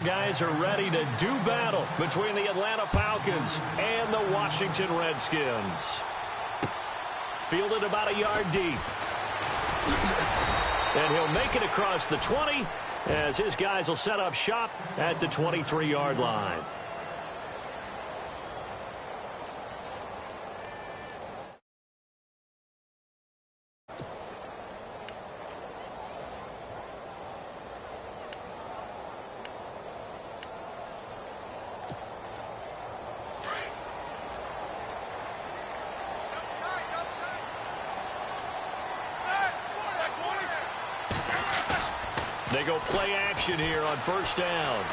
guys are ready to do battle between the Atlanta Falcons and the Washington Redskins. Fielded about a yard deep. And he'll make it across the 20 as his guys will set up shop at the 23-yard line. They go play action here on first down.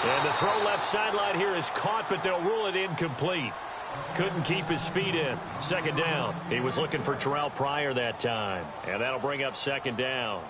And the throw left sideline here is caught, but they'll rule it incomplete. Couldn't keep his feet in. Second down. He was looking for Terrell Pryor that time. And that'll bring up second down.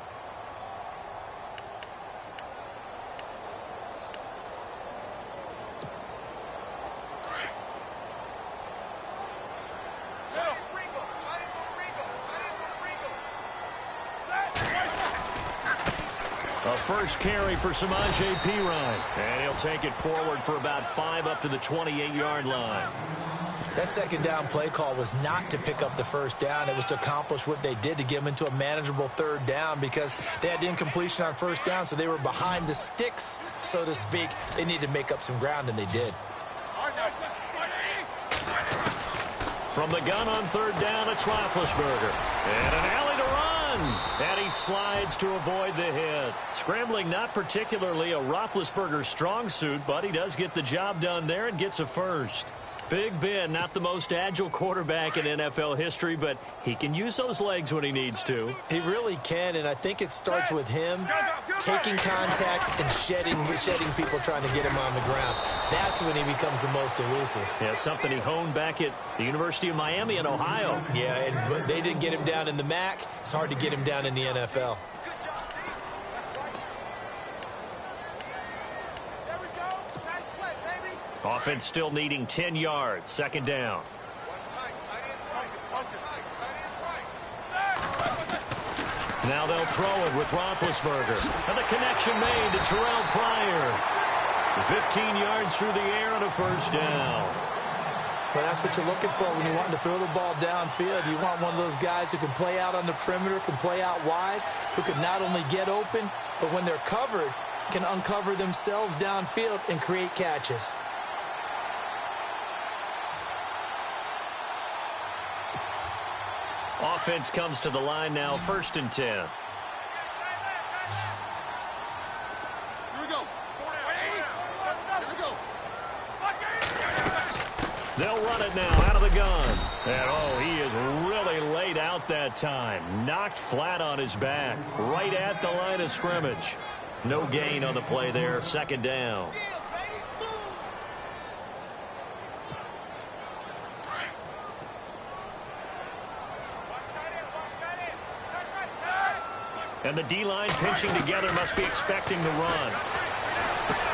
First carry for Samaje Perine. And he'll take it forward for about 5 up to the 28-yard line. That second down play call was not to pick up the first down. It was to accomplish what they did, to get them into a manageable third down, because they had the incompletion on first down, so they were behind the sticks, so to speak. They needed to make up some ground, and they did. From the gun on third down, it's Roethlisberger. And an alley to run. And he slides to avoid the hit. Scrambling not particularly a Roethlisberger strong suit, but he does get the job done there and gets a first. Big Ben, not the most agile quarterback in NFL history, but he can use those legs when he needs to. He really can, and I think it starts with him taking contact and shedding people trying to get him on the ground. That's when he becomes the most elusive. Yeah, something he honed back at the University of Miami in Ohio. Yeah, and they didn't get him down in the MAC. It's hard to get him down in the NFL. Offense still needing 10 yards. Second down. Now they'll throw it with Roethlisberger. And the connection made to Terrell Pryor. 15 yards through the air and a first down. Well, that's what you're looking for when you want to throw the ball downfield. You want one of those guys who can play out on the perimeter, can play out wide, who can not only get open, but when they're covered, can uncover themselves downfield and create catches. Offense comes to the line now, 1st and 10. Here we go. Here we go. They'll run it now out of the gun. And, oh, he is really laid out that time. Knocked flat on his back, right at the line of scrimmage. No gain on the play there, second down. And the D-line pinching together must be expecting the run.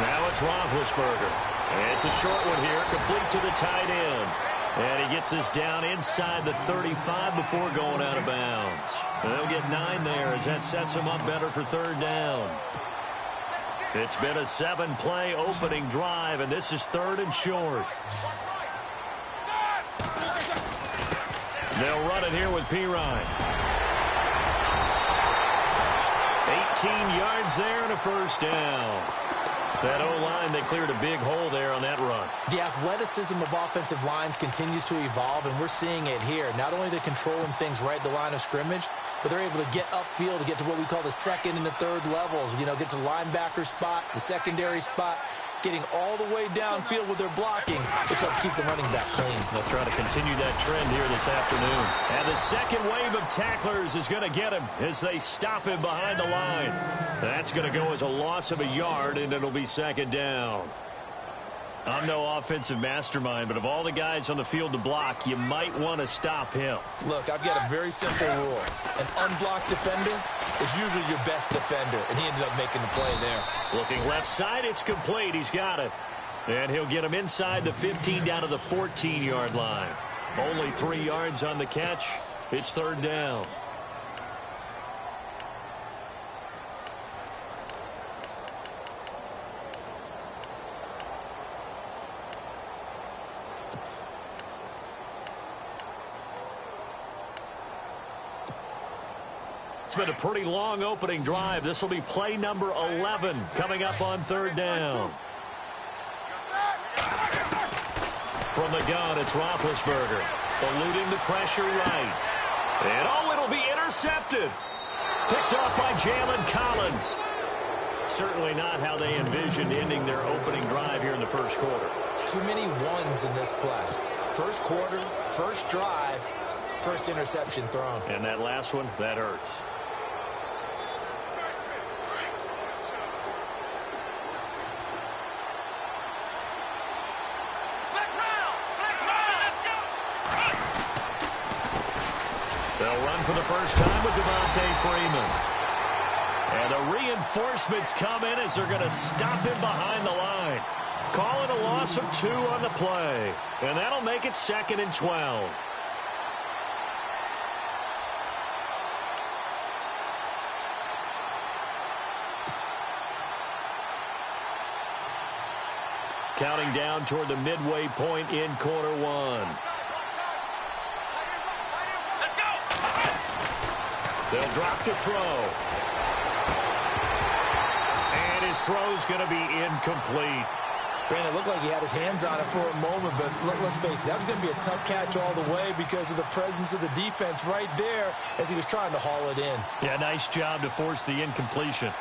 Now it's Roethlisberger. And it's a short one here, complete to the tight end. And he gets this down inside the 35 before going out of bounds. They'll get 9 there as that sets him up better for third down. It's been a 7-play opening drive, and this is 3rd and short. They'll run it here with Perine. 18 yards there and a first down. That O-line, they cleared a big hole there on that run. The athleticism of offensive lines continues to evolve, and we're seeing it here. Not only are they controlling things right at the line of scrimmage, but they're able to get upfield to get to what we call the 2nd and the 3rd levels. You know, get to the linebacker spot, the secondary spot, getting all the way downfield with their blocking, which helps keep the running back clean. They'll try to continue that trend here this afternoon. And the second wave of tacklers is going to get him as they stop him behind the line. That's going to go as a loss of a yard, and it'll be second down. I'm no offensive mastermind, but of all the guys on the field to block, you might want to stop him. Look, I've got a very simple rule. An unblocked defender is usually your best defender, and he ended up making the play there. Looking left side, it's complete. He's got it. And he'll get him inside the 15 down to the 14-yard line. Only 3 yards on the catch. It's third down. it's been a pretty long opening drive. This will be play number 11 coming up on third down. From the gun, it's Roethlisberger, eluding the pressure right. And, oh, it'll be intercepted. Picked off by Jalen Collins. Certainly not how they envisioned ending their opening drive here in the first quarter. Too many ones in this play. First quarter, first drive, first interception thrown. And that last one, that hurts. They'll run for the first time with Devontae Freeman. And the reinforcements come in as they're going to stop him behind the line. Call it a loss of 2 on the play. And that'll make it 2nd and 12. Counting down toward the midway point in quarter 1. They'll drop to throw. And his throw's going to be incomplete. Brandon, it looked like he had his hands on it for a moment, but let's face it, that was going to be a tough catch all the way because of the presence of the defense right there as he was trying to haul it in. Yeah, nice job to force the incompletion.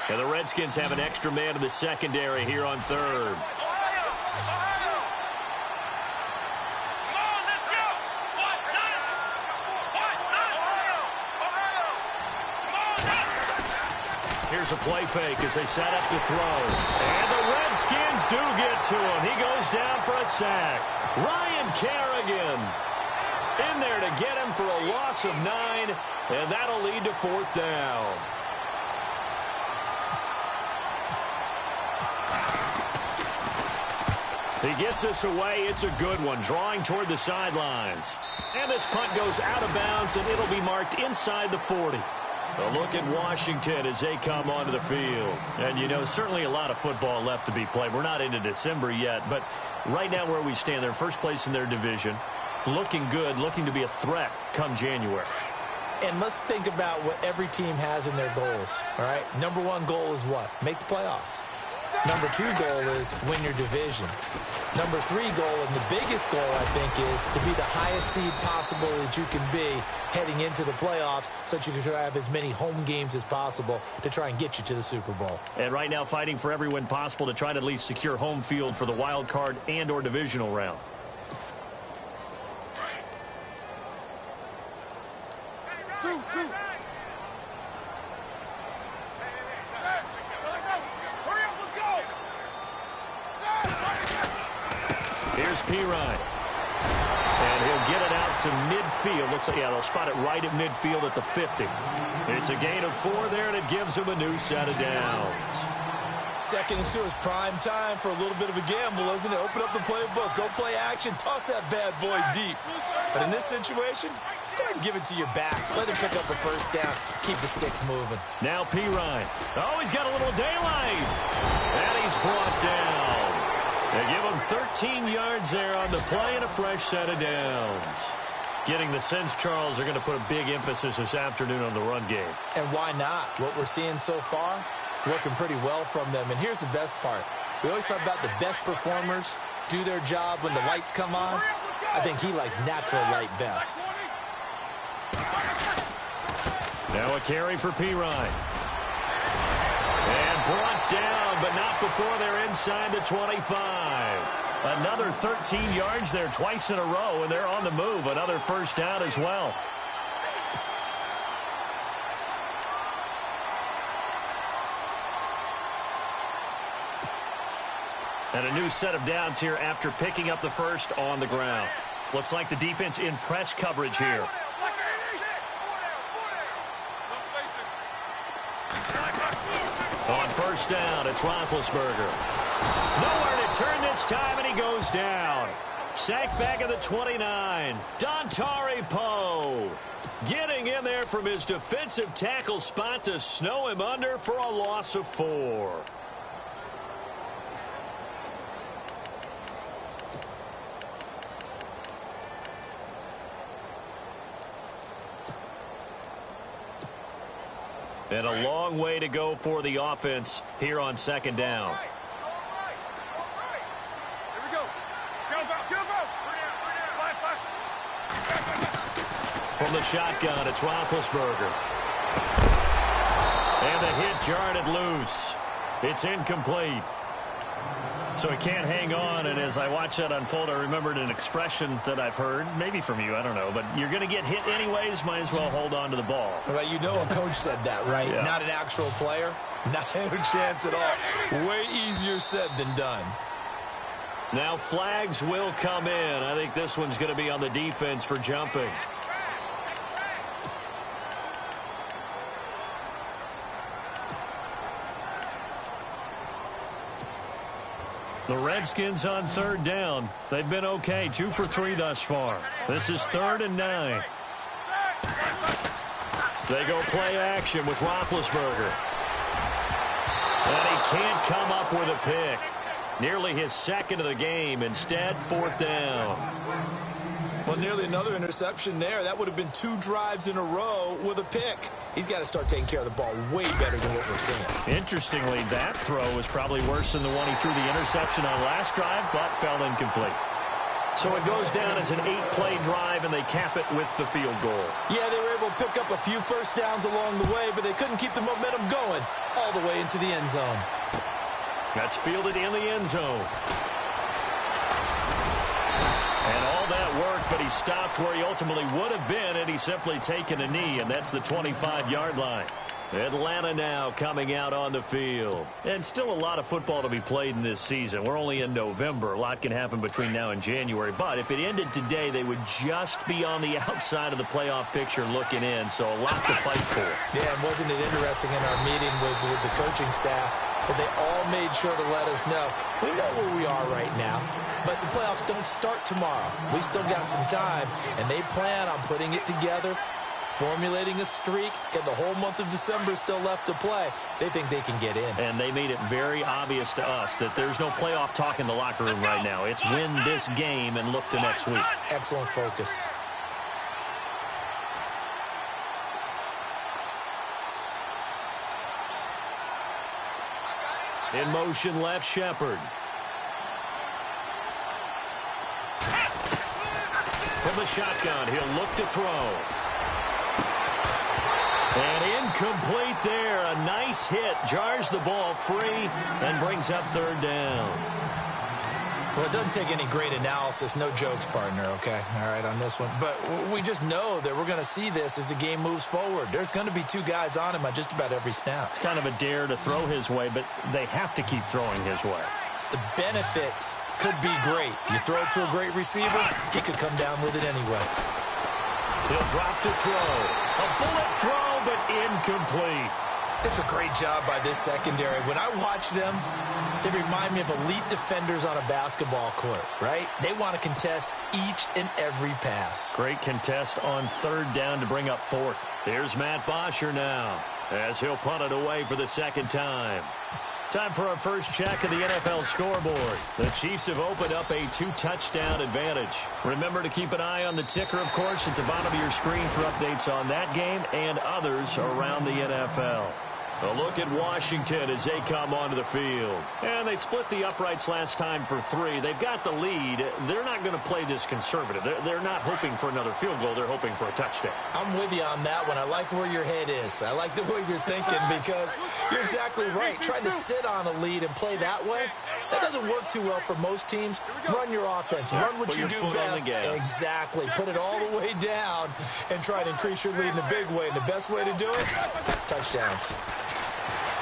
And the Redskins have an extra man in the secondary here on third. Here's a play fake as they set up to throw. And the Redskins do get to him. He goes down for a sack. Ryan Kerrigan in there to get him for a loss of 9, and that'll lead to 4th down. He gets this away. It's a good one, drawing toward the sidelines. And this punt goes out of bounds, and it'll be marked inside the 40. A look at Washington as they come onto the field. And, you know, certainly a lot of football left to be played. We're not into December yet, but right now where we stand, they're in first place in their division. Looking good, looking to be a threat come January. And let's think about what every team has in their goals, all right? Number 1 goal is what? Make the playoffs. Number 2 goal is win your division. Number 3 goal, and the biggest goal, I think, is to be the highest seed possible that you can be heading into the playoffs so that you can have as many home games as possible to try and get you to the Super Bowl. And right now fighting for every win possible to try to at least secure home field for the wild card and or divisional round. Two. Here's Pirine. And he'll get it out to midfield. Looks like, yeah, they'll spot it right at midfield at the 50. It's a gain of 4 there, and it gives him a new set of downs. 2nd and 2 is prime time for a little bit of a gamble, isn't it? Open up the playbook, go play action, toss that bad boy deep. But in this situation, go ahead and give it to your back. Let him pick up a first down. Keep the sticks moving. Now Pirine. Oh, he's got a little daylight. And he's brought down. They give him 13 yards there on the play and a fresh set of downs. Getting the sense, Charles, they're going to put a big emphasis this afternoon on the run game. And why not? What we're seeing so far, working pretty well from them. And here's the best part. We always talk about the best performers do their job when the lights come on. I think he likes natural light best. Now a carry for Pirine. And brought down, but not before they're inside the 25. Another 13 yards there twice in a row, and they're on the move. Another first down as well. And a new set of downs here after picking up the first on the ground. Looks like the defense in press coverage here. On first down, it's Roethlisberger. Nowhere to turn this time, and he goes down. Sacked back at the 29. Dontari Poe getting in there from his defensive tackle spot to snow him under for a loss of 4. And a long way to go for the offense here on second down. Here we go. From the shotgun, it's Roethlisberger. And the hit jarred it loose. It's incomplete. So he can't hang on, and as I watch that unfold, I remembered an expression that I've heard, maybe from you, I don't know, but you're going to get hit anyways, might as well hold on to the ball. Well, you know a coach said that, right? Yeah. Not an actual player. Not a chance at all. Way easier said than done. Now flags will come in. I think this one's going to be on the defense for jumping. The Redskins on third down. They've been okay, 2 for 3 thus far. This is 3rd and 9. They go play action with Roethlisberger. And he can't come up with a pick. Nearly his second of the game. Instead, 4th down. Well, nearly another interception there. That would have been 2 drives in a row with a pick. He's got to start taking care of the ball way better than what we're seeing. Interestingly, that throw was probably worse than the one he threw the interception on last drive, but fell incomplete. So it goes down as an 8-play drive, and they cap it with the field goal. Yeah, they were able to pick up a few first downs along the way, but they couldn't keep the momentum going all the way into the end zone. That's fielded in the end zone. And all that work, but he stopped where he ultimately would have been had he simply taken a knee, and that's the 25-yard line. Atlanta now coming out on the field. And still a lot of football to be played in this season. We're only in November. A lot can happen between now and January. But if it ended today, they would just be on the outside of the playoff picture looking in. So a lot to fight for. Yeah, and wasn't it interesting in our meeting with the coaching staff that they all made sure to let us know, we know where we are right now, but the playoffs don't start tomorrow. We still got some time, and they plan on putting it together, formulating a streak, and the whole month of December is still left to play. They think they can get in. And they made it very obvious to us that there's no playoff talk in the locker room right now. It's win this game and look to next week. Excellent focus. In motion, left, Shepard. From the shotgun, he'll look to throw. And incomplete there. A nice hit. Jars the ball free and brings up 3rd down. Well, it doesn't take any great analysis. No jokes, partner, okay? All right, on this one. But we just know that we're going to see this as the game moves forward. There's going to be 2 guys on him on just about every snap. It's kind of a dare to throw his way, but they have to keep throwing his way. The benefits could be great. You throw it to a great receiver, he could come down with it anyway. He'll drop to throw. A bullet throw, but incomplete. It's a great job by this secondary. When I watch them, they remind me of elite defenders on a basketball court, right? They want to contest each and every pass. Great contest on 3rd down to bring up 4th. Here's Matt Bosher now as he'll punt it away for the 2nd time. Time for our first check of the NFL scoreboard. The Chiefs have opened up a 2-touchdown advantage. Remember to keep an eye on the ticker, of course, at the bottom of your screen for updates on that game and others around the NFL. A look at Washington as they come onto the field. And they split the uprights last time for 3. They've got the lead. They're not going to play this conservative. They're not hoping for another field goal. They're hoping for a touchdown. I'm with you on that one. I like where your head is. I like the way you're thinking because you're exactly right. Trying to sit on a lead and play that way, that doesn't work too well for most teams. Run your offense. Run what you do best. Exactly. Put it all the way down and try to increase your lead in a big way. And the best way to do it, touchdowns.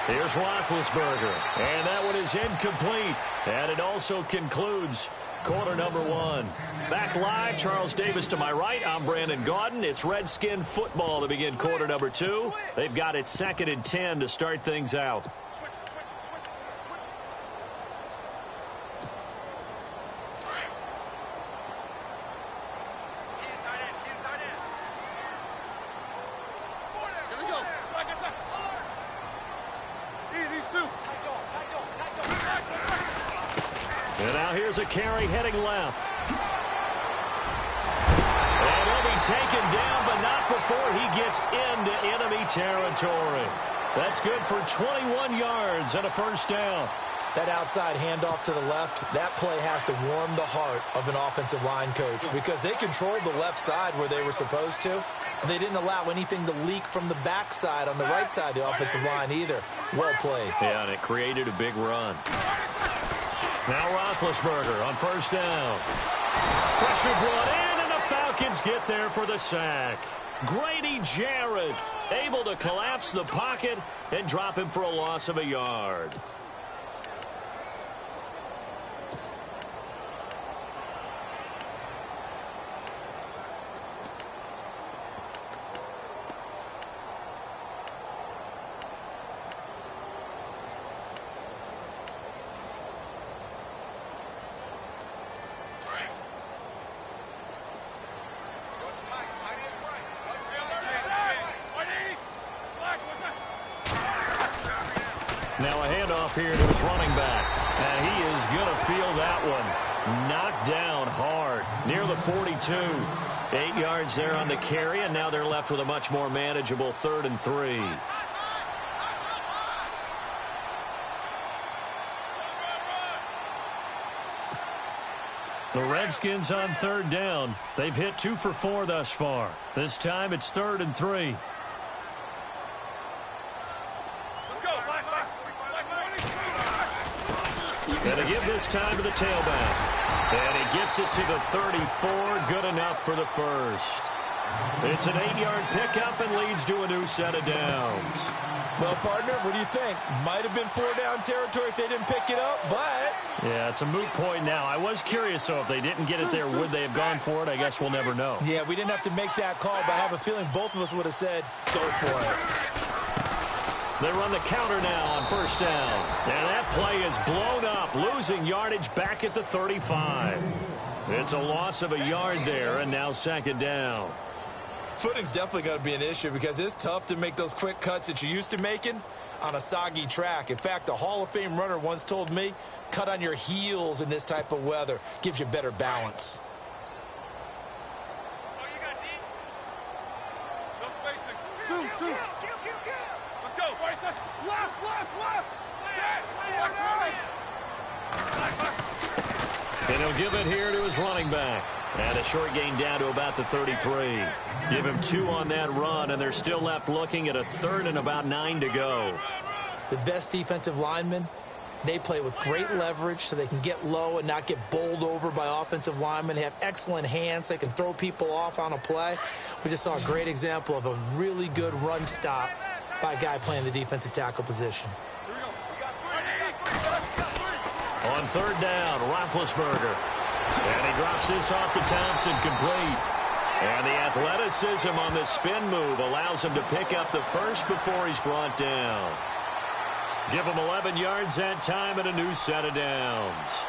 Here's Roethlisberger, and that one is incomplete. And it also concludes quarter number 1. Back live, Charles Davis to my right. I'm Brandon Gaudin. It's Redskin football to begin quarter number 2. They've got it 2nd and 10 to start things out. And now here's a carry heading left. And he'll be taken down, but not before he gets into enemy territory. That's good for 21 yards and a first down. That outside handoff to the left, that play has to warm the heart of an offensive line coach because they controlled the left side where they were supposed to. They didn't allow anything to leak from the backside on the right side of the offensive line either. Well played. Yeah, and it created a big run. Now Roethlisberger on first down. Pressure brought in, and the Falcons get there for the sack. Grady Jarrett able to collapse the pocket and drop him for a loss of a yard. Now a handoff here to his running back. And he is going to feel that one. Knocked down hard near the 42. 8 yards there on the carry, and now they're left with a much more manageable 3rd and 3. The Redskins on 3rd down. They've hit 2 for 4 thus far. This time it's 3rd and 3. And they give this time to the tailback. And he gets it to the 34. Good enough for the first. It's an 8-yard pickup and leads to a new set of downs. Well, partner, what do you think? Might have been 4-down territory if they didn't pick it up, but... Yeah, it's a moot point now. I was curious, so if they didn't get it there, would they have gone for it? I guess we'll never know. Yeah, we didn't have to make that call, but I have a feeling both of us would have said, go for it. They run the counter now on first down. And that play is blown up, losing yardage back at the 35. It's a loss of a yard there, and now 2nd down. Footing's definitely going to be an issue because it's tough to make those quick cuts that you're used to making on a soggy track. In fact, a Hall of Fame runner once told me, cut on your heels in this type of weather. Gives you better balance. Two. Let's go. Left. And he'll give it here to his running back. And a short gain down to about the 33. Give him 2 on that run, and they're still left looking at a 3rd and about 9 to go. The best defensive linemen, they play with great leverage so they can get low and not get bowled over by offensive linemen. They have excellent hands. They can throw people off on a play. We just saw a great example of a really good run stop by a guy playing the defensive tackle position. On 3rd down, Roethlisberger. And he drops this off to Thompson, complete. And the athleticism on the spin move allows him to pick up the first before he's brought down. Give him 11 yards that time and a new set of downs.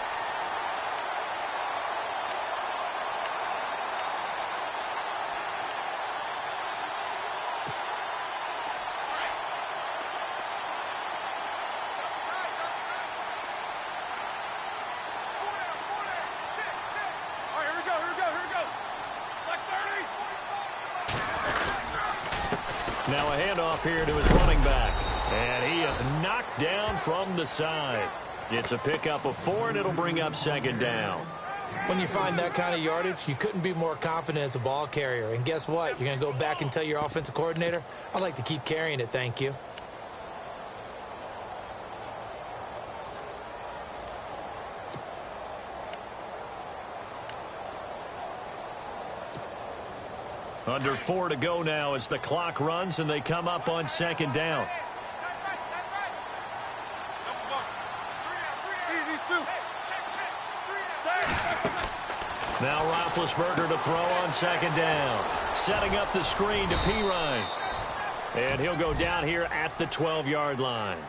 Now a handoff here to his running back. And he is knocked down from the side. It's a pickup of 4, and it'll bring up 2nd down. When you find that kind of yardage, you couldn't be more confident as a ball carrier. And guess what? You're going to go back and tell your offensive coordinator, I'd like to keep carrying it, thank you. Under 4 to go now as the clock runs, and they come up on 2nd down. Now Roethlisberger to throw on 2nd down. Setting up the screen to Pirine. And he'll go down here at the 12-yard line.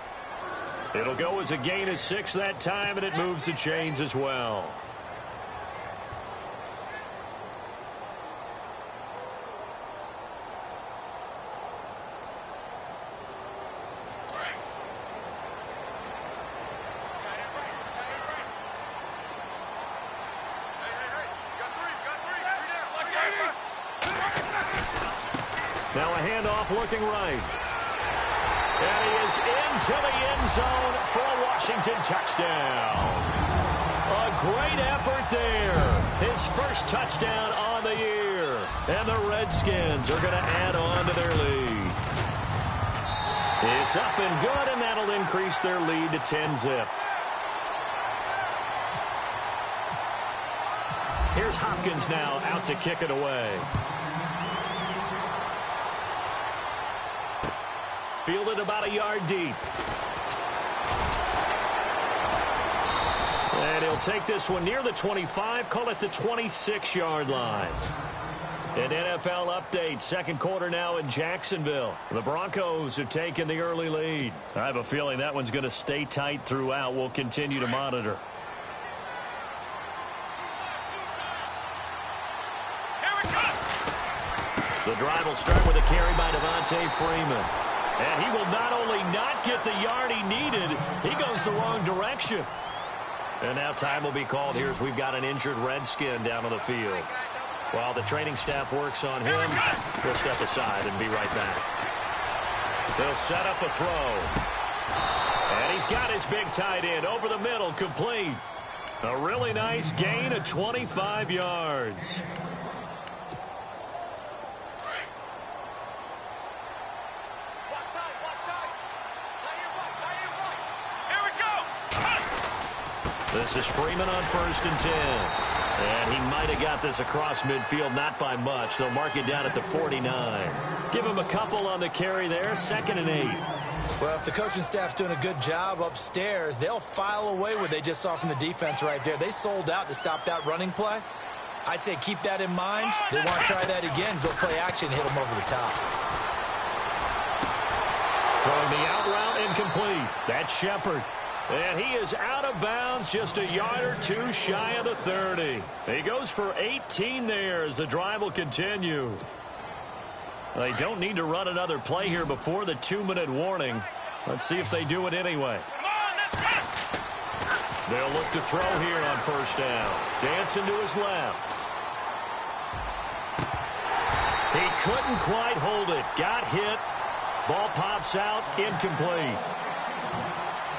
It'll go as a gain of 6 that time, and it moves the chains as well. Now a handoff looking right. And he is into the end zone for a Washington touchdown. A great effort there. His first touchdown on the year. And the Redskins are going to add on to their lead. It's up and good, and that'll increase their lead to 10-zip. Here's Hopkins now out to kick it away. Fielded about a yard deep. And he'll take this one near the 25, call it the 26-yard line. An NFL update, second quarter now in Jacksonville. The Broncos have taken the early lead. I have a feeling that one's going to stay tight throughout. We'll continue to monitor. The drive will start with a carry by Devontae Freeman. And he will not only not get the yard he needed, he goes the wrong direction. And now time will be called here as we've got an injured Redskin down on the field. While the training staff works on him, we'll step aside and be right back. They'll set up a throw. And he's got his big tight end over the middle, complete. A really nice gain of 25 yards. This is Freeman on 1st and 10. And he might have got this across midfield, not by much. They'll mark it down at the 49. Give him a couple on the carry there, 2nd and 8. Well, if the coaching staff's doing a good job upstairs, they'll file away what they just saw from the defense right there. They sold out to stop that running play. I'd say keep that in mind. They want to try that again, go play action, hit them over the top. Throwing the out route incomplete. That's Shepard. And he is out of bounds, just a yard or two shy of the 30. He goes for 18 there as the drive will continue. They don't need to run another play here before the 2-minute warning. Let's see if they do it anyway. They'll look to throw here on 1st down. Dancing to his left. He couldn't quite hold it. Got hit. Ball pops out, incomplete.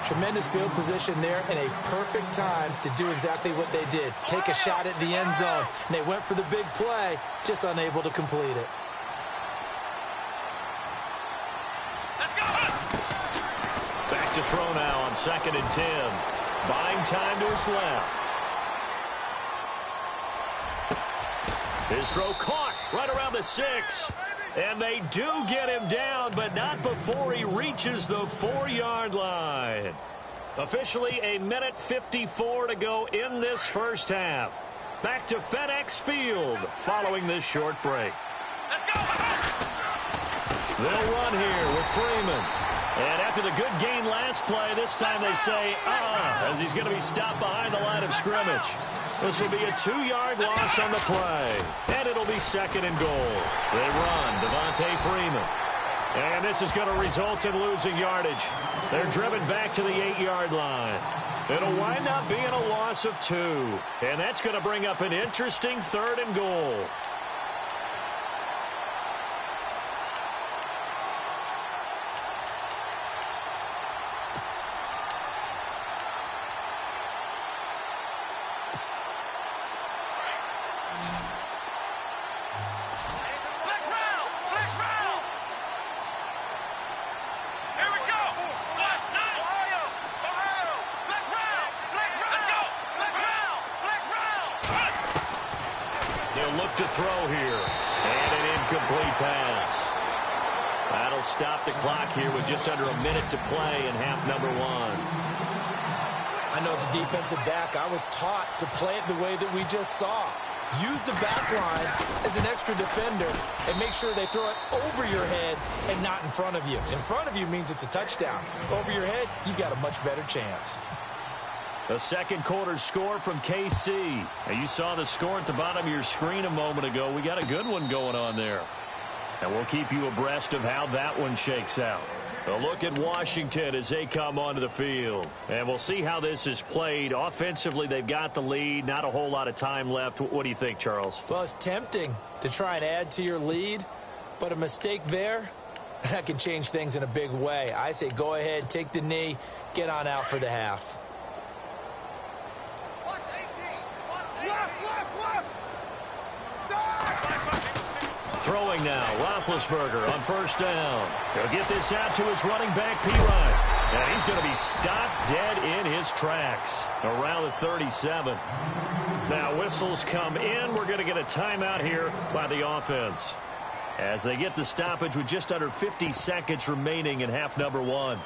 Tremendous field position there and a perfect time to do exactly what they did. Take a shot at the end zone. And they went for the big play, just unable to complete it. Back to throw now on 2nd and 10. Buying time to his left. His throw caught right around the 6. And they do get him down, but not before he reaches the 4-yard line. Officially a minute 54 to go in this first half. Back to FedEx Field following this short break. They'll run here with Freeman. And after the good gain last play, this time they say, as he's going to be stopped behind the line of scrimmage. This will be a 2-yard loss on the play. And it'll be 2nd and goal. They run, Devontae Freeman. And this is going to result in losing yardage. They're driven back to the 8-yard line. It'll wind up being a loss of 2. And that's going to bring up an interesting 3rd and goal. To throw here, and an incomplete pass. That'll stop the clock here with just under a minute to play in half number 1. I know as a defensive back, I was taught to play it the way that we just saw. Use the back line as an extra defender and make sure they throw it over your head and not in front of you. In front of you means it's a touchdown. Over your head, you got a much better chance. The second quarter score from KC. Now you saw the score at the bottom of your screen a moment ago. We got a good one going on there. And we'll keep you abreast of how that one shakes out. A look at Washington as they come onto the field. And we'll see how this is played. Offensively, they've got the lead. Not a whole lot of time left. What do you think, Charles? Well, it's tempting to try and add to your lead. But a mistake there, That can change things in a big way. I say go ahead, take the knee, get on out for the half. Watch 18. Watch 18. Left. Throwing now, Roethlisberger on first down. He'll get this out to his running back, P-Ryan. And he's going to be stopped dead in his tracks around the 37. Now whistles come in. We're going to get a timeout here by the offense, as they get the stoppage with just under 50 seconds remaining in half number one.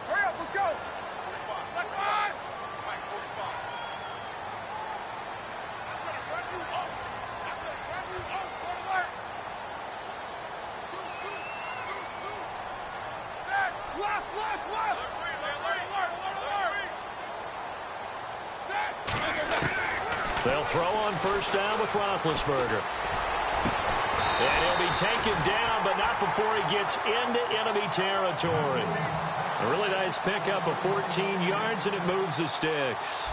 Hurry up, let's go. Left 5. I'm going to run you up. Good work. Left. They'll throw on first down with Roethlisberger. And he'll be taken down, but not before he gets into enemy territory. A really nice pickup of 14 yards, and it moves the sticks.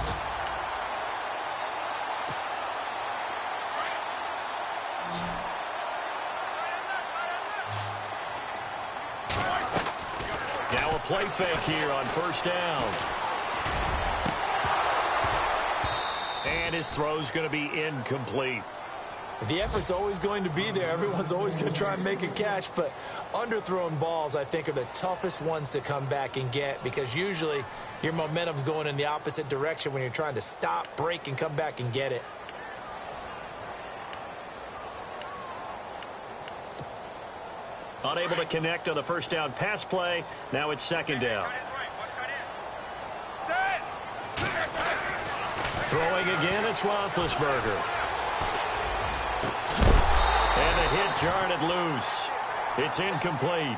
Now a play fake here on first down. And his throw's going to be incomplete. The effort's always going to be there. Everyone's always going to try and make a catch, but underthrown balls, I think, are the toughest ones to come back and get, because usually your momentum's going in the opposite direction when you're trying to stop, break, and come back and get it. Unable to connect on the first down pass play. Now it's second down. Set. Throwing again, it's Roethlisberger. And the hit jarred it loose. It's incomplete.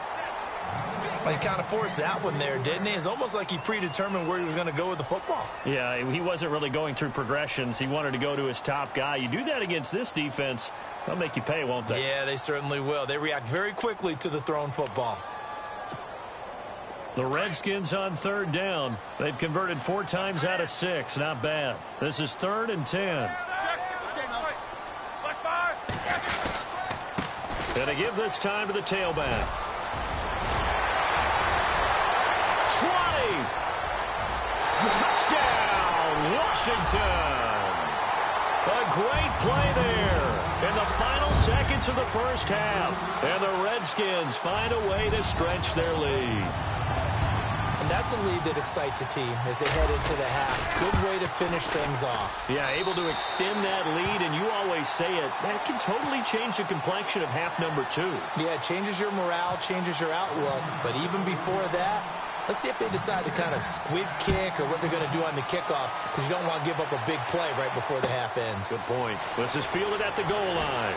Well, he kind of forced that one there, didn't he? It's almost like he predetermined where he was going to go with the football. Yeah, he wasn't really going through progressions. He wanted to go to his top guy. You do that against this defense, they'll make you pay, won't they? Yeah, they certainly will. They react very quickly to the thrown football. The Redskins on third down. They've converted 4 times out of 6. Not bad. This is 3rd and 10. Left 5. Gonna give this time to the tailback. 20. Touchdown, Washington. A great play there in the final seconds of the first half. And the Redskins find a way to stretch their lead. And that's a lead that excites a team as they head into the half. Good way to finish things off. Yeah, able to extend that lead, and you always say it, that can totally change the complexion of half number 2. Yeah, it changes your morale, changes your outlook. But even before that, let's see if they decide to kind of squib kick or what they're going to do on the kickoff, because you don't want to give up a big play right before the half ends. Good point. This is fielded at the goal line.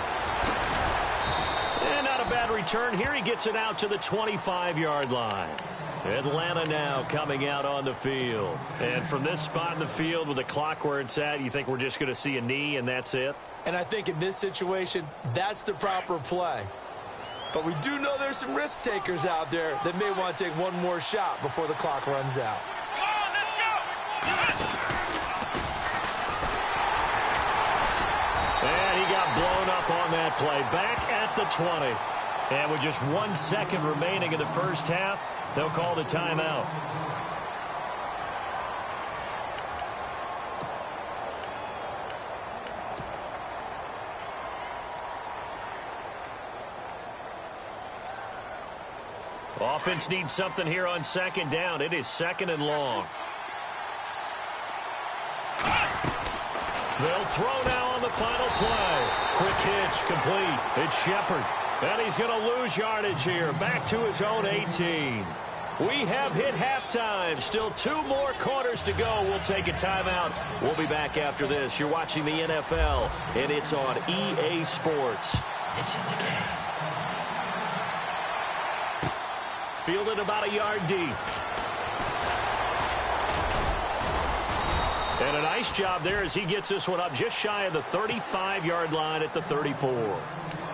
And not a bad return here. He gets it out to the 25-yard line. Atlanta now coming out on the field. And from this spot in the field with the clock where it's at, you think we're just going to see a knee and that's it? And I think in this situation, that's the proper play. But we do know there's some risk takers out there that may want to take one more shot before the clock runs out. And he got blown up on that play. Back at the 20. And with just 1 second remaining in the first half, they'll call the timeout. Offense needs something here on second down. It is 2nd and long. They'll throw now on the final play. Quick hitch, complete. It's Shepard. And he's going to lose yardage here. Back to his own 18. We have hit halftime. Still 2 more quarters to go. We'll take a timeout. We'll be back after this. You're watching the NFL, and it's on EA Sports. It's in the game. Fielded about a yard deep. And a nice job there as he gets this one up just shy of the 35-yard line at the 34.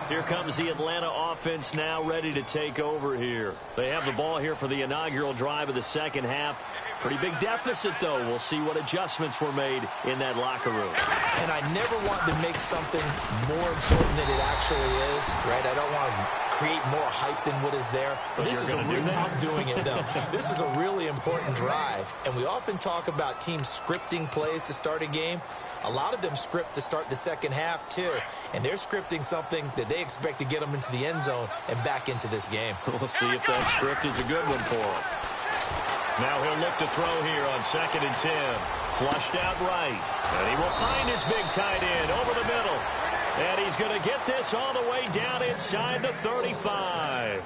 Here comes the Atlanta offense now ready to take over here. They have the ball here for the inaugural drive of the second half. Pretty big deficit, though. We'll see what adjustments were made in that locker room. And I never want to make something more important than it actually is, right? I don't want to create more hype than what is there. But this is I'm doing it, though. This is a really important drive. And we often talk about teams scripting plays to start a game. A lot of them script to start the second half, too. And they're scripting something that they expect to get them into the end zone and back into this game. We'll see if that script is a good one for them. Now he'll look to throw here on 2nd and 10. Flushed out right. And he will find his big tight end over the middle. And he's going to get this all the way down inside the 35.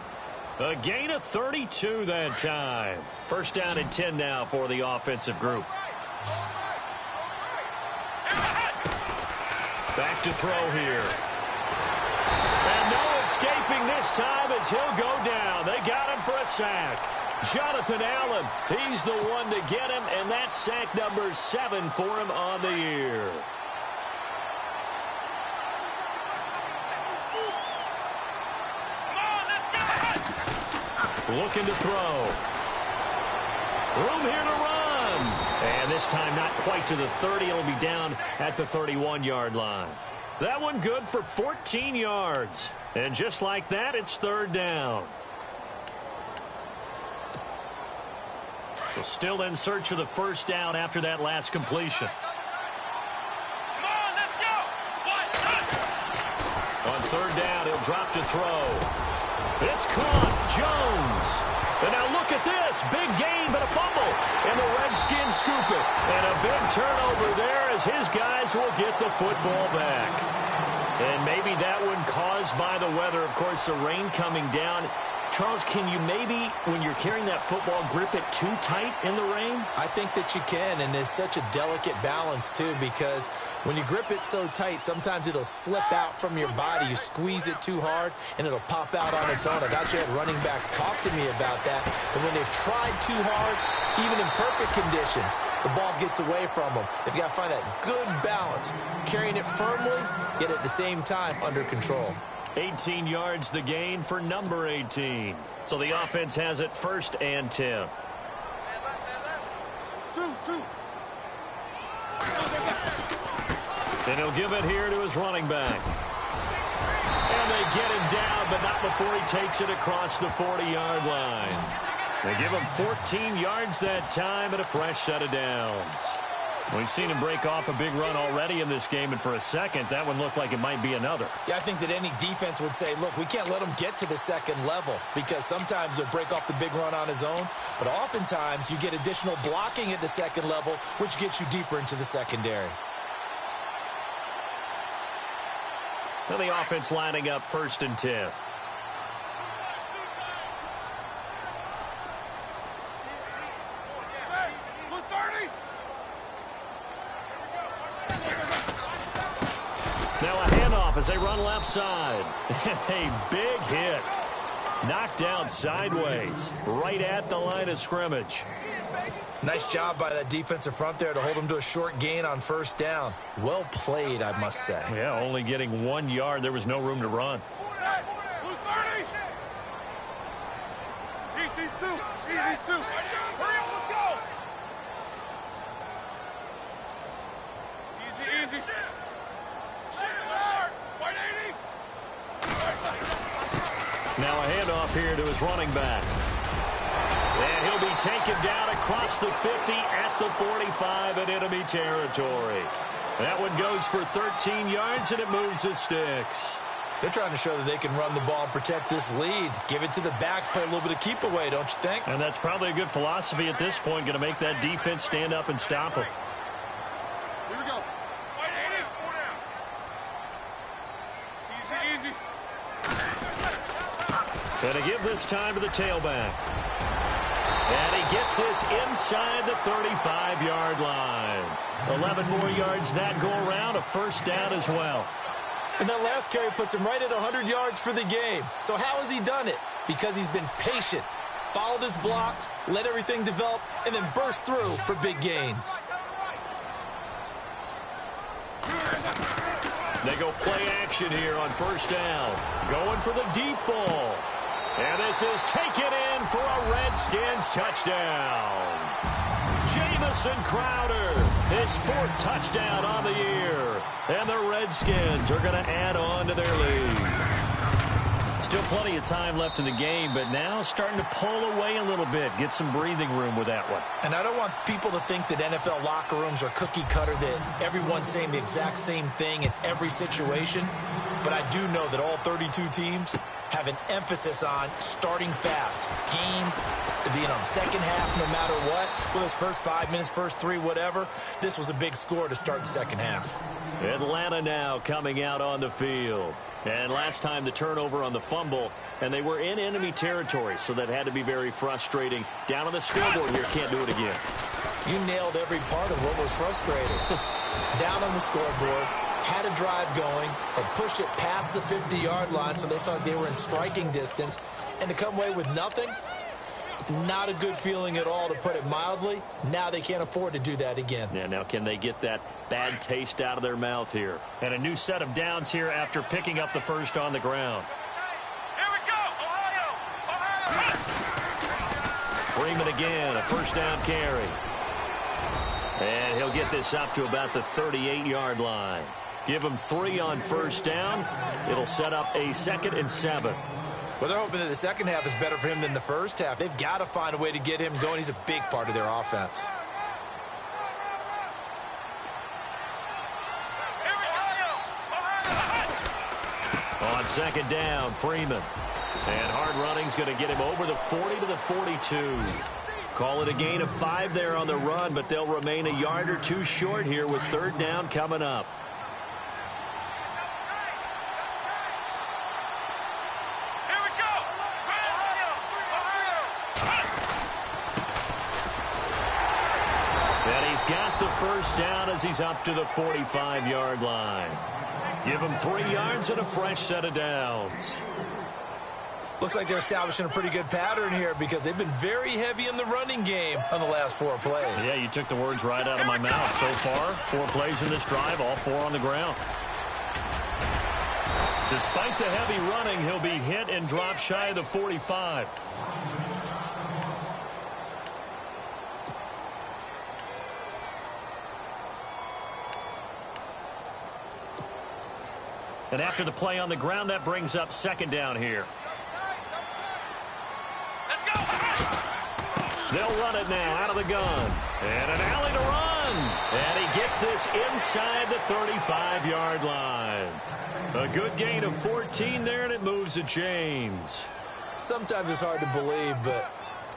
A gain of 32 that time. 1st down and 10 now for the offensive group. Back to throw here. And no escaping this time as he'll go down. They got him for a sack. Jonathan Allen, he's the one to get him, and that's sack number 7 for him on the year. Looking to throw. Room here to run. And this time not quite to the 30. It'll be down at the 31-yard line. That one good for 14 yards. And just like that, it's 3rd down. So still in search of the 1st down after that last completion. On 3rd down, he'll drop to throw. It's caught. Jones. And now look at this. Big gain, but a fumble. And the Redskins scoop it. And a big turnover there as his guys will get the football back. And maybe that one caused by the weather. Of course, the rain coming down. Charles, can you maybe, when you're carrying that football, grip it too tight in the rain? I think that you can, and it's such a delicate balance, too, because when you grip it so tight, sometimes it'll slip out from your body. You squeeze it too hard, and it'll pop out on its own. I've actually had running backs talk to me about that, and when they've tried too hard, even in perfect conditions, the ball gets away from them. They've got to find that good balance, carrying it firmly, yet at the same time under control. 18 yards the gain for number 18. So the offense has it 1st and 10. And he'll give it here to his running back. And they get him down, but not before he takes it across the 40-yard line. They give him 14 yards that time and a fresh set of downs. We've seen him break off a big run already in this game, and for a second, that one looked like it might be another. Yeah, I think that any defense would say, look, we can't let him get to the 2nd level, because sometimes he'll break off the big run on his own, but oftentimes you get additional blocking at the 2nd level, which gets you deeper into the secondary. Now the offense lining up 1st and 10. Now a handoff as they run left side. A big hit. Knocked down sideways, right at the line of scrimmage. Nice job by that defensive front there to hold him to a short gain on 1st down. Well played, I must say. Yeah, only getting 1 yard. There was no room to run. These two. Hurry up, let's go. Easy. Now a handoff here to his running back. And he'll be taken down across the 50 at the 45 in enemy territory. That one goes for 13 yards, and it moves the sticks. They're trying to show that they can run the ball and protect this lead. Give it to the backs, play a little bit of keep away, don't you think? And that's probably a good philosophy at this point, going to make that defense stand up and stop him. Here we go. Easy. Going to give this time to the tailback. And he gets this inside the 35-yard line. 11 more yards that go around, a 1st down as well. And that last carry puts him right at 100 yards for the game. So how has he done it? Because he's been patient, followed his blocks, let everything develop, and then burst through for big gains. They go play action here on first down. Going for the deep ball. And this is taken in for a Redskins touchdown. Jamison Crowder, his 4th touchdown on the year. And the Redskins are going to add on to their lead. Still plenty of time left in the game, but now starting to pull away a little bit. Get some breathing room with that one. And I don't want people to think that NFL locker rooms are cookie cutter, that everyone's saying the exact same thing in every situation. But I do know that all 32 teams have an emphasis on starting fast. Game, the second half, no matter what. Whether it's first 5 minutes, first 3, whatever. This was a big score to start the second half. Atlanta now coming out on the field. And last time the turnover on the fumble, and they were in enemy territory, so that had to be very frustrating. Down on the scoreboard here, can't do it again. You nailed every part of what was frustrating. Down on the scoreboard, had a drive going, had pushed it past the 50-yard line, so they thought they were in striking distance, and to come away with nothing, not a good feeling at all, to put it mildly. Now they can't afford to do that again. Yeah, now can they get that bad taste out of their mouth here? And a new set of downs here after picking up the first on the ground. Here we go, Ohio! Freeman again, a first down carry. And he'll get this up to about the 38-yard line. Give him 3 on first down. It'll set up a 2nd and 7. Well, they're hoping that the second half is better for him than the first half. They've got to find a way to get him going. He's a big part of their offense. On second down, Freeman. And hard running's going to get him over the 40 to the 42. Call it a gain of 5 there on the run, but they'll remain a yard or 2 short here with third down coming up. Got the first down as he's up to the 45-yard line. Give him 3 yards and a fresh set of downs. Looks like they're establishing a pretty good pattern here because they've been very heavy in the running game on the last 4 plays. Yeah, you took the words right out of my mouth. So far, 4 plays in this drive, all 4 on the ground. Despite the heavy running, he'll be hit and drop shy of the 45. And after the play on the ground, that brings up second down here. Let's go! They'll run it now out of the gun. And an alley to run. And he gets this inside the 35-yard line. A good gain of 14 there, and it moves the chains. Sometimes it's hard to believe, but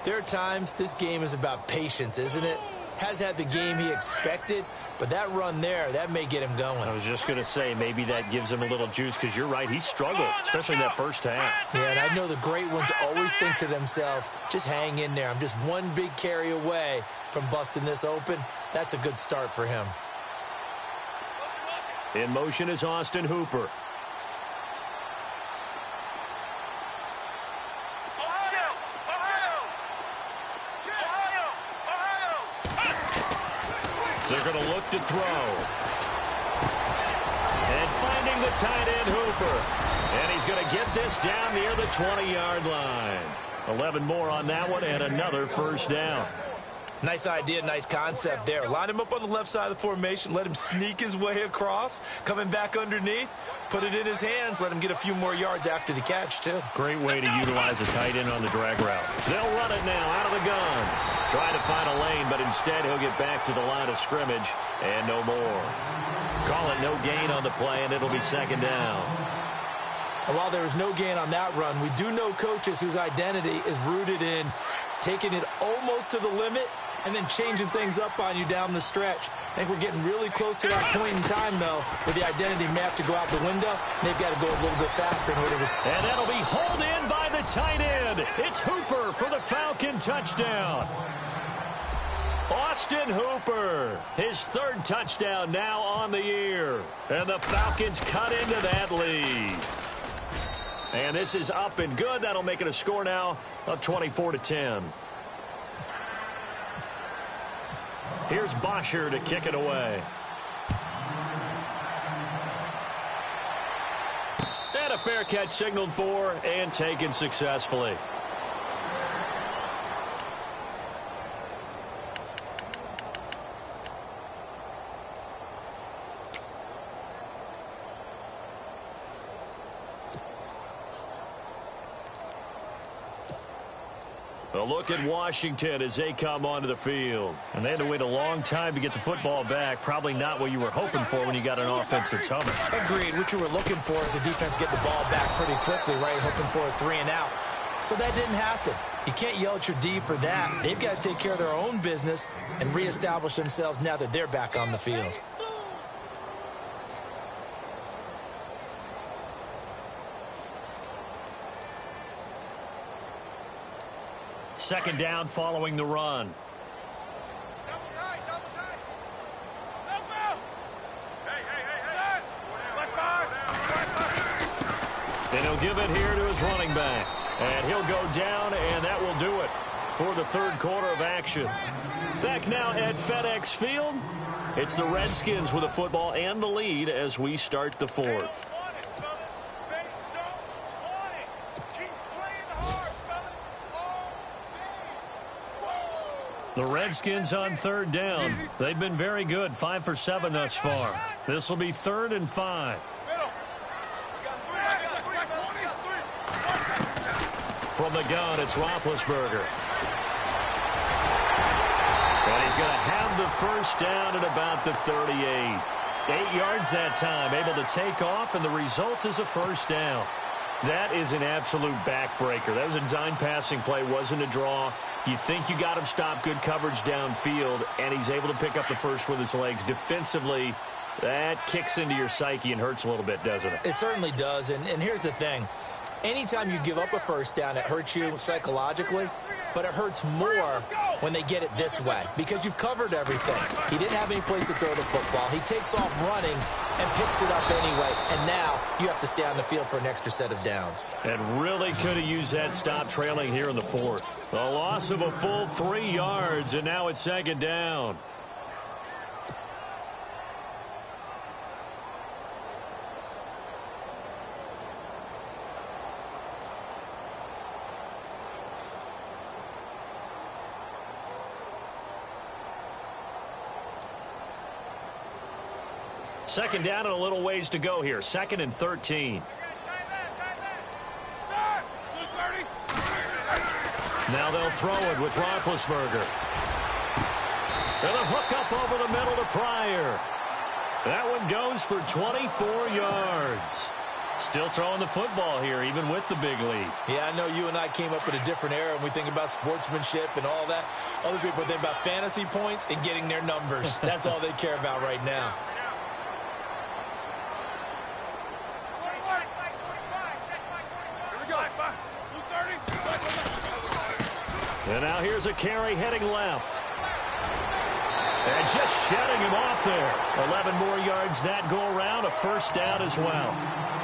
there are times this game is about patience, isn't it? Has had the game he expected, but that run there, that may get him going. I was just going to say, maybe that gives him a little juice, because you're right, he struggled, especially in that first half. Yeah, and I know the great ones always think to themselves, just hang in there. I'm just one big carry away from busting this open. That's a good start for him. In motion is Austin Hooper. They're going to look to throw. And finding the tight end, Hooper. And he's going to get this down near the 20-yard line. 11 more on that one and another first down. Nice idea, nice concept there. Line him up on the left side of the formation. Let him sneak his way across. Coming back underneath. Put it in his hands. Let him get a few more yards after the catch, too. Great way to utilize a tight end on the drag route. They'll run it now out of the gun. Trying to find a lane, but instead he'll get back to the line of scrimmage. And no more. Call it no gain on the play, and it'll be second down. And while there was no gain on that run, we do know coaches whose identity is rooted in taking it almost to the limit and then changing things up on you down the stretch. I think we're getting really close to that point in time, though, where the identity may have to go out the window, and they've got to go a little bit faster in order to... And that'll be hauled in by the tight end. It's Hooper for the Falcon touchdown. Austin Hooper, his third touchdown now on the year. And the Falcons cut into that lead. And this is up and good. That'll make it a score now of 24-10. Here's Bosher to kick it away. fair catch signaled for and taken successfully. A look at Washington as they come onto the field. And they had to wait a long time to get the football back. Probably not what you were hoping for when you got an offense that's humming. Agreed. What you were looking for is the defense get the ball back pretty quickly, right? Hoping for a 3 and out. So that didn't happen. You can't yell at your D for that. They've got to take care of their own business and reestablish themselves now that they're back on the field. Second down following the run. Double tight, double tight. Hey. And he'll give it here to his running back. And he'll go down, and that will do it for the third quarter of action. Back now at FedEx Field. It's the Redskins with the football and the lead as we start the fourth. The Redskins on third down. They've been very good, 5 for 7 thus far. This will be 3rd and 5. From the gun, it's Roethlisberger. And he's going to have the first down at about the 38. 8 yards that time, able to take off, and the result is a first down. That is an absolute backbreaker. That was a design passing play, wasn't a draw. You think you got him stopped, good coverage downfield, and he's able to pick up the first with his legs. Defensively, that kicks into your psyche and hurts a little bit, doesn't it? It certainly does, and here's the thing. Anytime you give up a first down, it hurts you psychologically, but it hurts more when they get it this way because you've covered everything. He didn't have any place to throw the football. He takes off running and picks it up anyway, and now you have to stay on the field for an extra set of downs. And really could have used that stop trailing here in the fourth. A loss of a full 3 yards, and now it's second down. Second down and a little ways to go here. 2nd and 13. Now they'll throw it with Roethlisberger. And a hook up over the middle to Pryor. That one goes for 24 yards. Still throwing the football here, even with the big lead. Yeah, I know you and I came up in a different era and we think about sportsmanship and all that. Other people think about fantasy points and getting their numbers. That's all they care about right now. And now here's a carry heading left. And just shedding him off there. 11 more yards that go around. A first down as well.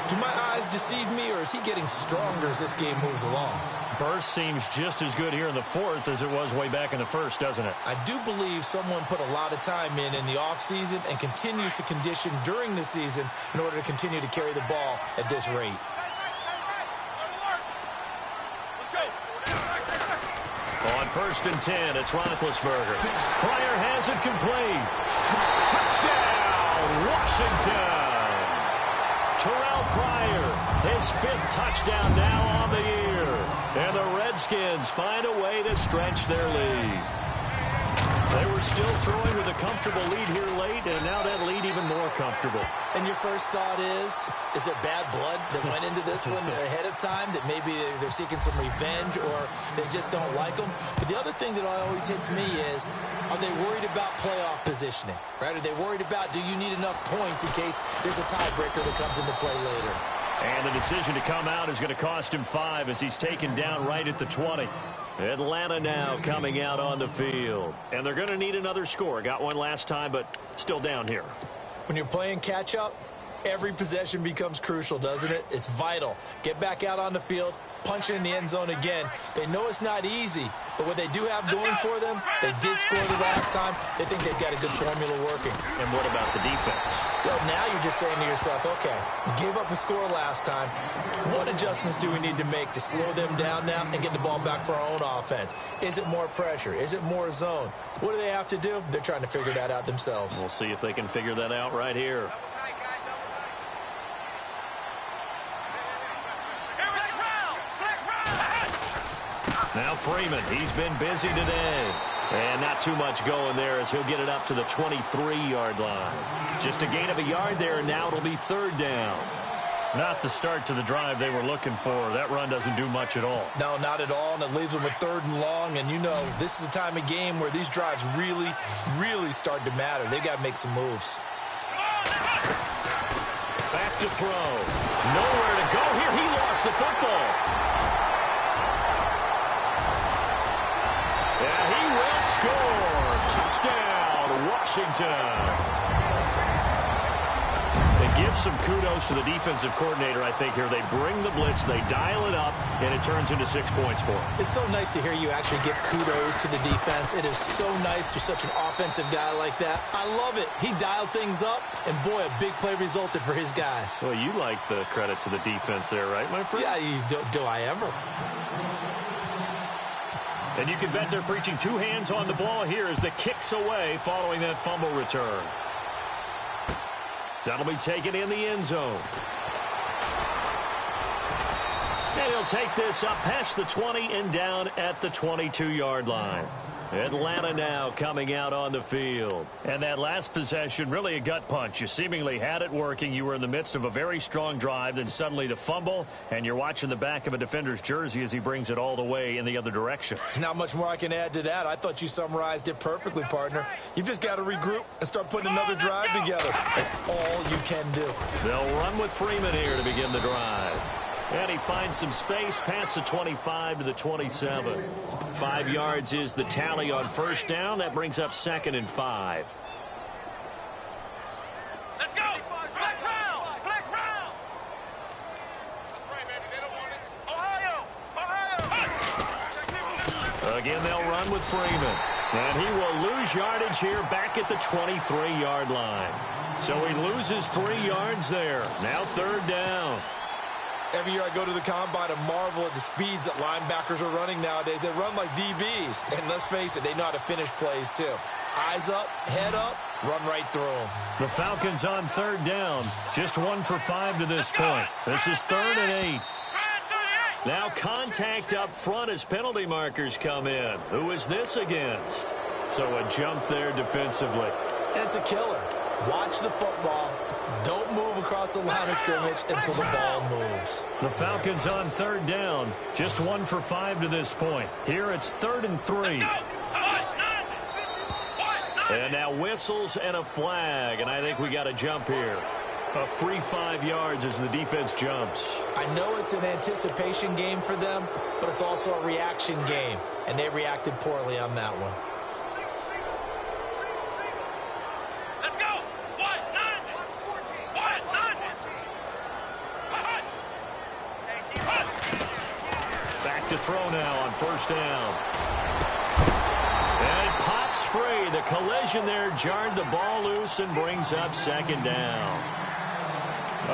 Do my eyes deceive me, or is he getting stronger as this game moves along? Burst seems just as good here in the fourth as it was way back in the first, doesn't it? I do believe someone put a lot of time in the offseason and continues to condition during the season in order to continue to carry the ball at this rate. On 1st and 10, it's Roethlisberger. Pryor has it complete. Touchdown, Washington. Terrell Pryor, his 5th touchdown now on the year. And the Redskins find a way to stretch their lead. They were still throwing with a comfortable lead here late, and now that lead even more comfortable. And your first thought is there bad blood that went into this one ahead of time, that maybe they're seeking some revenge or they just don't like them? But the other thing that always hits me is, are they worried about playoff positioning? Right? Are they worried about, do you need enough points in case there's a tiebreaker that comes into play later? And the decision to come out is going to cost him 5 as he's taken down right at the 20. Atlanta now coming out on the field. And they're going to need another score. Got one last time, but still down here. When you're playing catch-up, Every possession becomes crucial, doesn't it? It's vital. Get back out on the field, punch it in the end zone again. They know it's not easy, but what they do have going for them, they did score the last time. They think they've got a good formula working. And what about the defense? Well, now you're just saying to yourself, okay, we gave up a score last time. What adjustments do we need to make to slow them down now and get the ball back for our own offense? Is it more pressure? Is it more zone? What do they have to do? They're trying to figure that out themselves. We'll see if they can figure that out right here. Now Freeman, he's been busy today. And not too much going there as he'll get it up to the 23-yard line. Just a gain of a yard there, and now it'll be third down. Not the start to the drive they were looking for. That run doesn't do much at all. No, not at all, and it leaves them with third and long. And, you know, this is the time of game where these drives really, really start to matter. They've got to make some moves. Back to throw. Nowhere to go here. He lost the football. Yeah, he will score. Touchdown, Washington. It gives some kudos to the defensive coordinator, I think, here. They bring the blitz, they dial it up, and it turns into 6 points for them. It's so nice to hear you actually give kudos to the defense. It is so nice. You're such an offensive guy like that. I love it. He dialed things up, and, boy, a big play resulted for his guys. Well, you like the credit to the defense there, right, my friend? Yeah, do I ever? And you can bet they're preaching two hands on the ball here as the kick's away following that fumble return. That'll be taken in the end zone. And he'll take this up past the 20 and down at the 22-yard line. Atlanta now coming out on the field. And that last possession, really a gut punch. You seemingly had it working. You were in the midst of a very strong drive. Then suddenly the fumble, and you're watching the back of a defender's jersey as he brings it all the way in the other direction. There's not much more I can add to that. I thought you summarized it perfectly, partner. You've just got to regroup and start putting another drive together. That's all you can do. They'll run with Freeman here to begin the drive. And he finds some space past the 25 to the 27. 5 yards is the tally on first down. That brings up 2nd and 5. Let's go! Flex round! Flex round! That's right, baby. They don't want it. Ohio! Ohio! Again, they'll run with Freeman. And he will lose yardage here back at the 23-yard line. So he loses 3 yards there. Now third down. Every year I go to the combine and marvel at the speeds that linebackers are running nowadays. They run like DBs. And let's face it, they know how to finish plays too. Eyes up, head up, run right through them. The Falcons on third down. Just 1 for 5 to this point. This is 3rd and 8. Now contact up front as penalty markers come in. Who is this against? So a jump there defensively. And it's a killer. Watch the football. Don't move across the line of scrimmage until the ball moves. The Falcons on third down. Just 1 for 5 to this point. Here it's 3rd and 3. And now whistles and a flag. And I think we got a jump here. A free 5 yards as the defense jumps. I know it's an anticipation game for them, but it's also a reaction game. And they reacted poorly on that one. To throw now on first down. And it pops free. The collision there jarred the ball loose and brings up 2nd down.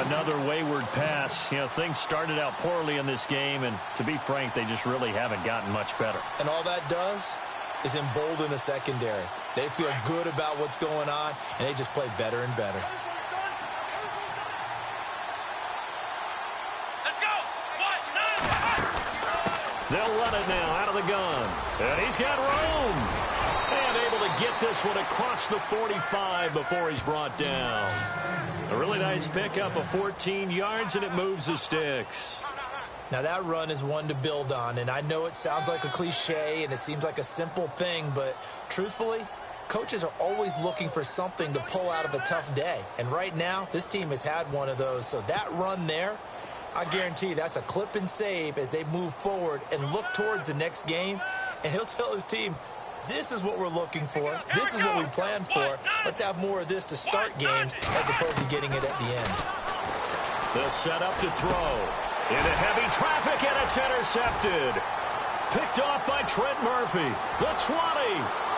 Another wayward pass. You know, things started out poorly in this game, and to be frank, they just really haven't gotten much better. And all that does is embolden a secondary. They feel good about what's going on, and they just play better and better. They'll run it now out of the gun. And he's got room. And able to get this one across the 45 before he's brought down. A really nice pickup of 14 yards, and it moves the sticks. Now that run is one to build on, and I know it sounds like a cliche and it seems like a simple thing, but truthfully, coaches are always looking for something to pull out of a tough day. And right now, this team has had one of those. So that run there, I guarantee that's a clip and save as they move forward and look towards the next game. And he'll tell his team, this is what we're looking for. This is what we planned for. Let's have more of this to start games as opposed to getting it at the end. They'll set up to throw. Into heavy traffic, and it's intercepted. Picked off by Trent Murphy. The 20,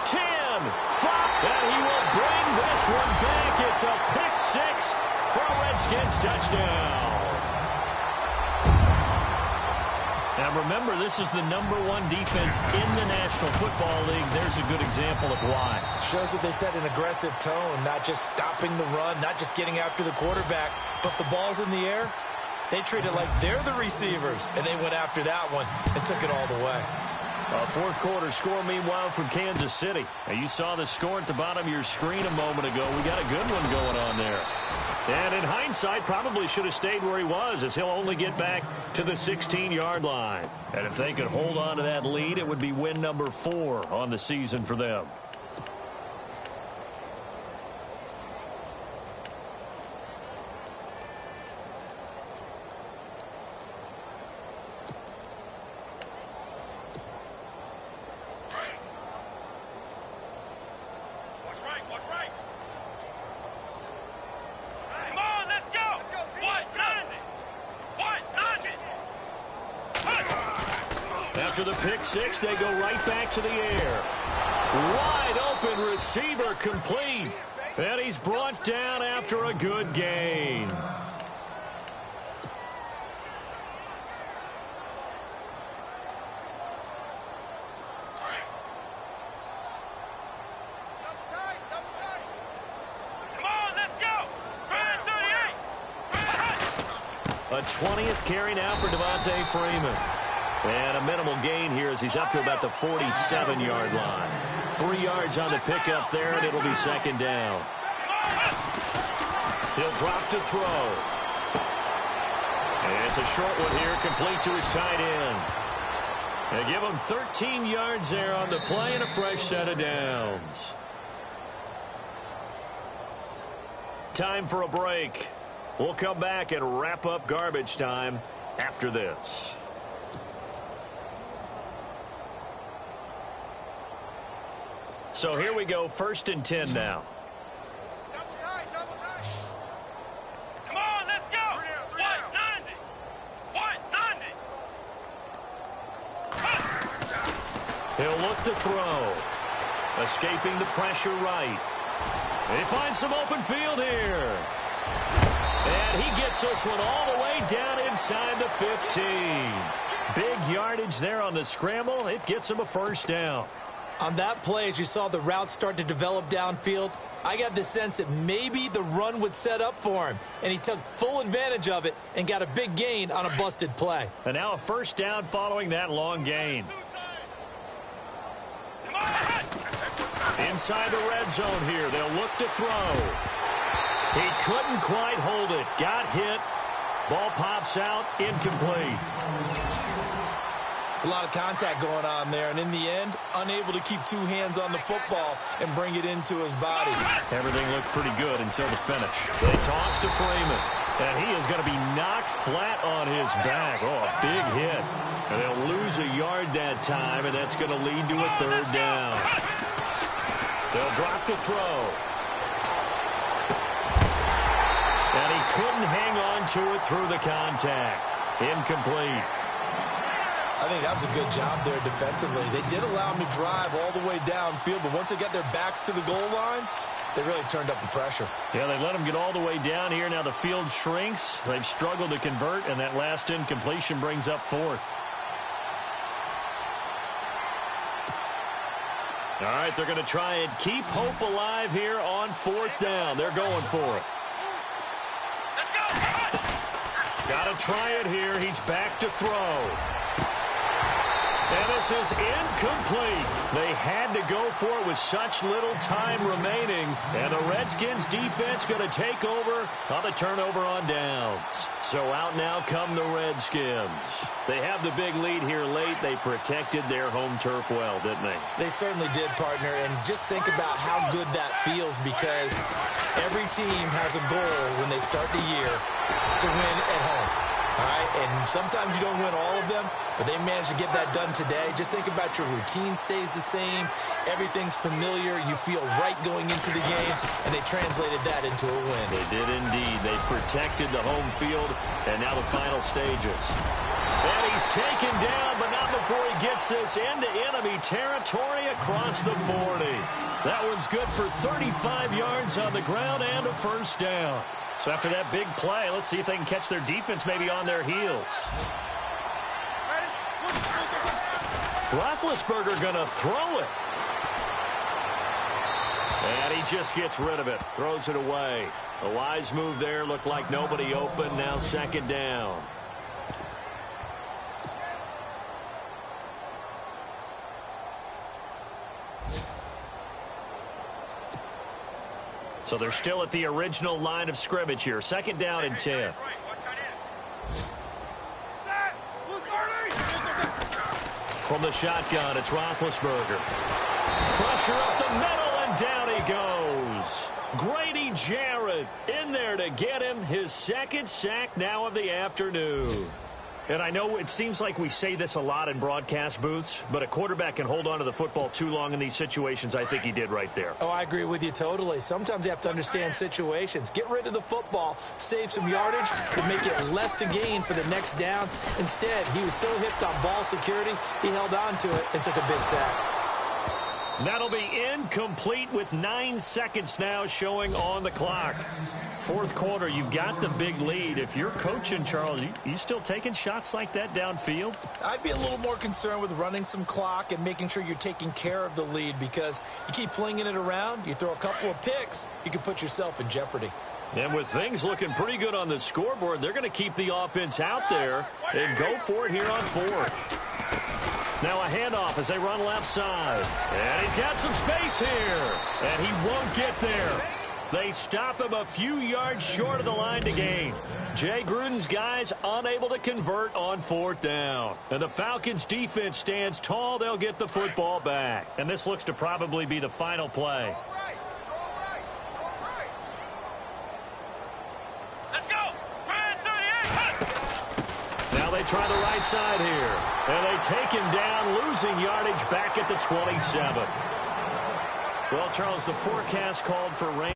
10, 5, and he will bring this one back. It's a pick six for a Redskins touchdown. Now remember, this is the #1 defense in the National Football League. There's a good example of why. Shows that they set an aggressive tone, not just stopping the run, not just getting after the quarterback, but the ball's in the air. They treat it like they're the receivers, and they went after that one and took it all the way. A fourth quarter score, meanwhile, from Kansas City. Now, you saw the score at the bottom of your screen a moment ago. We got a good one going on there. And in hindsight, probably should have stayed where he was, as he'll only get back to the 16-yard line. And if they could hold on to that lead, it would be win number 4 on the season for them. After the pick six, they go right back to the air. Wide open receiver complete. And he's brought down after a good gain. A 20th carry now for Devontae Freeman. And a minimal gain here as he's up to about the 47-yard line. 3 yards on the pickup there, and it'll be second down. He'll drop to throw. And it's a short one here, complete to his tight end. They give him 13 yards there on the play and a fresh set of downs. Time for a break. We'll come back and wrap up garbage time after this. So here we go, 1st and 10 now. Double tight, double tight. Come on, let's go. 190. 190. He'll look to throw. Escaping the pressure right. He finds some open field here. And he gets this one all the way down inside the 15. Big yardage there on the scramble. It gets him a first down. On that play, as you saw the route start to develop downfield, I got the sense that maybe the run would set up for him, and he took full advantage of it and got a big gain on a busted play. And now a first down following that long gain. Inside the red zone here, they'll look to throw. He couldn't quite hold it. Got hit. Ball pops out, incomplete. It's a lot of contact going on there, and in the end, unable to keep 2 hands on the football and bring it into his body. Everything looked pretty good until the finish. They toss to Freeman, and he is going to be knocked flat on his back. Oh, a big hit. And they'll lose a yard that time, and that's going to lead to a 3rd down. They'll drop to throw. And he couldn't hang on to it through the contact. Incomplete. I think that was a good job there defensively. They did allow him to drive all the way downfield, but once they got their backs to the goal line, they really turned up the pressure. Yeah, they let him get all the way down here. Now the field shrinks. They've struggled to convert, and that last incompletion brings up 4th. All right, they're going to try and keep hope alive here on 4th down. They're going for it. Got to try it here. He's back to throw. And this is incomplete. They had to go for it with such little time remaining. And the Redskins defense going to take over on the turnover on downs. So out now come the Redskins. They have the big lead here late. They protected their home turf well, didn't they? They certainly did, partner. And just think about how good that feels, because every team has a goal when they start the year to win at home. All right, And sometimes you don't win all of them, but they managed to get that done today. Just think about your routine stays the same. Everything's familiar. You feel right going into the game, and they translated that into a win. They did indeed. They protected the home field, and now the final stages. And he's taken down, but not before he gets this into enemy territory across the 40. That one's good for 35 yards on the ground and a first down. So after that big play, let's see if they can catch their defense maybe on their heels. Roethlisberger going to throw it. And he just gets rid of it, throws it away. A wise move there, looked like nobody open, now second down. So they're still at the original line of scrimmage here. Second down and 10. From the shotgun, it's Roethlisberger. Pressure up the middle, and down he goes. Grady Jarrett in there to get him his second sack now of the afternoon. And I know it seems like we say this a lot in broadcast booths, but a quarterback can hold on to the football too long in these situations. I think he did right there. Oh, I agree with you totally. Sometimes you have to understand situations. Get rid of the football, save some yardage, but make it less to gain for the next down. Instead, he was so hipped on ball security, he held on to it and took a big sack. That'll be incomplete with 9 seconds now showing on the clock. Fourth quarter, you've got the big lead. If you're coaching, Charles, you still taking shots like that downfield? I'd be a little more concerned with running some clock and making sure you're taking care of the lead, because you keep flinging it around, you throw a couple of picks, you can put yourself in jeopardy. And with things looking pretty good on the scoreboard, they're going to keep the offense out there and go for it here on fourth. Now a handoff as they run left side. And he's got some space here. And he won't get there. They stop him a few yards short of the line to gain. Jay Gruden's guys unable to convert on fourth down. And the Falcons' defense stands tall. They'll get the football back. And this looks to probably be the final play. Let's go. Now they try the right side here. And they take him down, losing yardage back at the 27. Well, Charles, the forecast called for rain.